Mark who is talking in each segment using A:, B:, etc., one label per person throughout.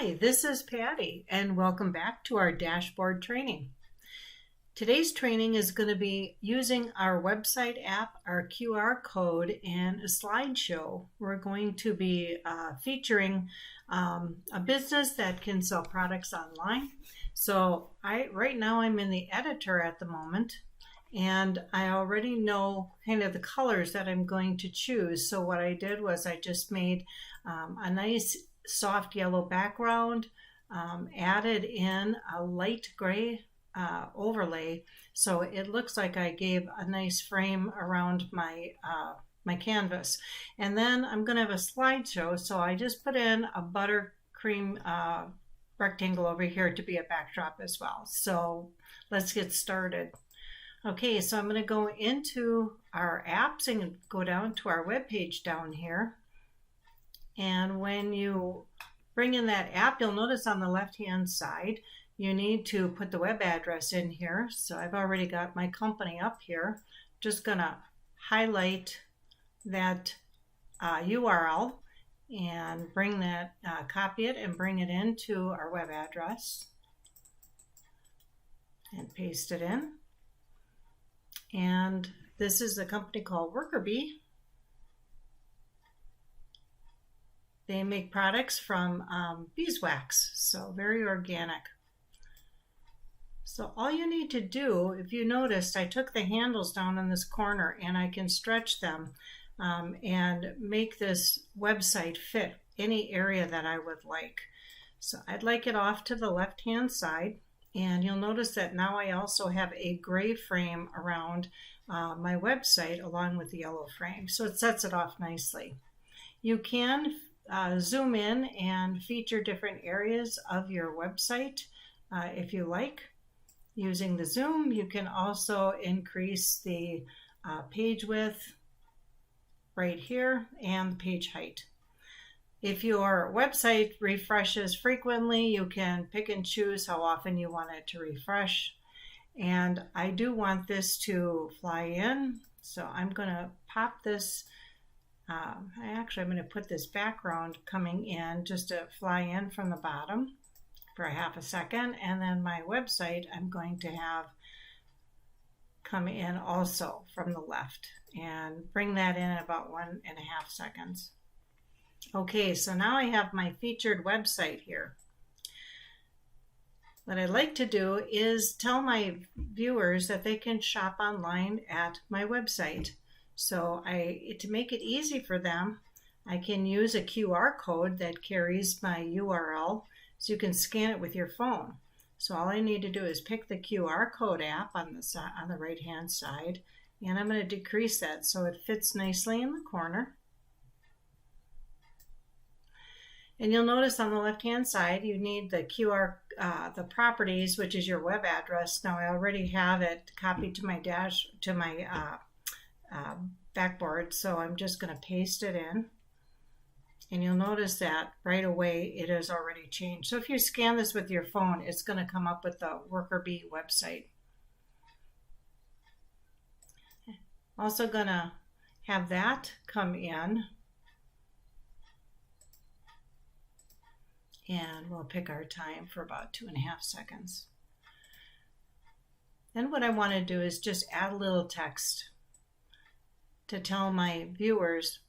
A: Hi, this is Patty, and welcome back to our dashboard training. Today's training is going to be using our website app, our QR code, and a slideshow. We're going to be featuring a business that can sell products online. So right now I'm in the editor at the moment, and I already know kind of the colors that I'm going to choose. So what I did was I just made a nice soft yellow background, added in a light gray overlay, so it looks like I gave a nice frame around my my canvas. And then I'm going to have a slideshow, so I just put in a buttercream rectangle over here to be a backdrop as well. So let's get started. Okay, so I'm going to go into our apps and go down to our web page down here. And when you bring in that app, you'll notice on the left-hand side, you need to put the web address in here. So I've already got my company up here. Just gonna highlight that URL and bring that, copy it and bring it into our web address and paste it in. And this is a company called Worker Bee. They make products from beeswax, so very organic. So all you need to do, if you noticed, I took the handles down in this corner and I can stretch them and make this website fit any area that I would like. So I'd like it off to the left-hand side, and you'll notice that now I also have a gray frame around my website along with the yellow frame, so it sets it off nicely. You can zoom in and feature different areas of your website if you like. Using the zoom, you can also increase the page width right here and the page height. If your website refreshes frequently, you can pick and choose how often you want it to refresh. And I do want this to fly in, so I'm going to pop this. I'm going to put this background coming in just to fly in from the bottom for a half a second, and then my website I'm going to have come in also from the left and bring that in about 1.5 seconds. Okay, so now I have my featured website here. What I'd like to do is tell my viewers that they can shop online at my website. So to make it easy for them, I can use a QR code that carries my URL, so you can scan it with your phone. So all I need to do is pick the QR code app on the right-hand side, and I'm going to decrease that so it fits nicely in the corner. And you'll notice on the left-hand side, you need the the properties, which is your web address. Now I already have it copied to my backboard, so I'm just going to paste it in, and you'll notice that right away it is already changed. So if you scan this with your phone, it's going to come up with the Worker Bee website. Also going to have that come in, and we'll pick our time for about 2.5 seconds. Then what I want to do is just add a little text to tell my viewers,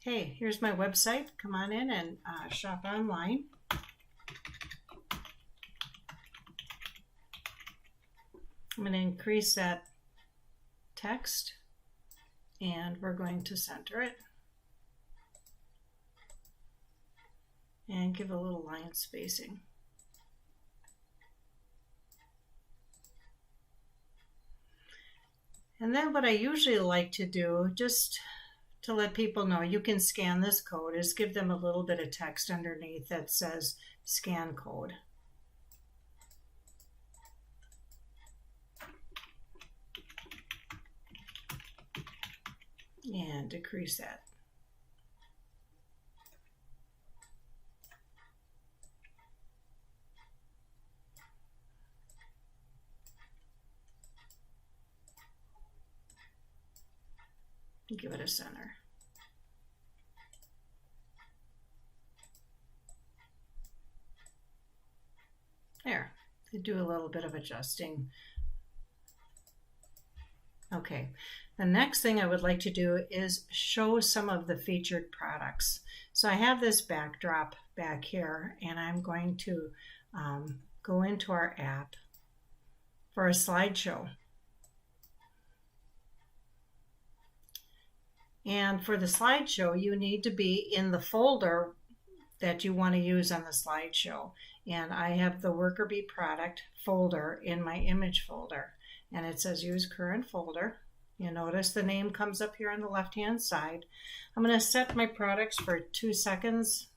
A: hey, here's my website, come on in and shop online. I'm going to increase that text, and we're going to center it and give a little line spacing. And then what I usually like to do, just to let people know you can scan this code, is give them a little bit of text underneath that says scan code. And decrease that. Give it a center. do a little bit of adjusting. Okay, the next thing I would like to do is show some of the featured products. So I have this backdrop back here, and I'm going to go into our app for a slideshow. And for the slideshow, you need to be in the folder that you want to use on the slideshow. And I have the Worker Bee product folder in my image folder. And it says use current folder. You notice the name comes up here on the left-hand side. I'm going to set my products for 2 seconds.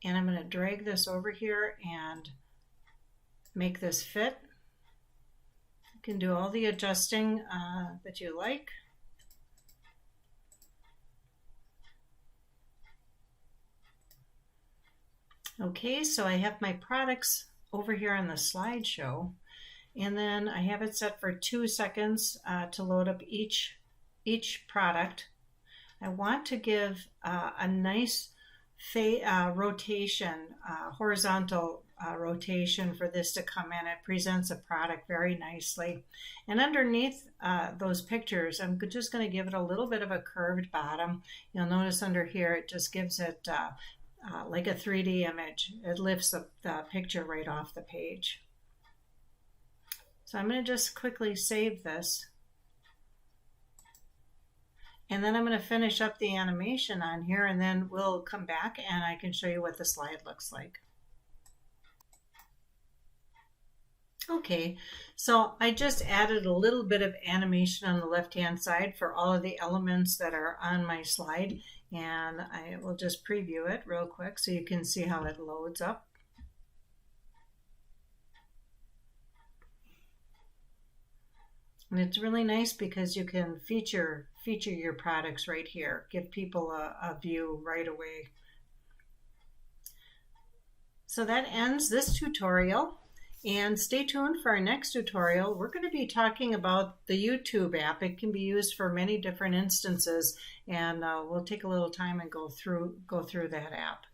A: And I'm going to drag this over here and make this fit. You can do all the adjusting that you like. Okay, so I have my products over here on the slideshow, and then I have it set for 2 seconds to load up each product. I want to give a nice rotation, horizontal rotation for this to come in. It presents a product very nicely. And underneath those pictures, I'm just going to give it a little bit of a curved bottom. You'll notice under here it just gives it like a 3D image. It lifts the picture right off the page. So I'm going to just quickly save this. And then I'm going to finish up the animation on here, and then we'll come back and I can show you what the slide looks like. Okay, so I just added a little bit of animation on the left-hand side for all of the elements that are on my slide, and I will just preview it real quick so you can see how it loads up. And it's really nice because you can feature your products right here, give people a view right away. So that ends this tutorial. And stay tuned for our next tutorial. We're going to be talking about the YouTube app. It can be used for many different instances, and we'll take a little time and go through that app.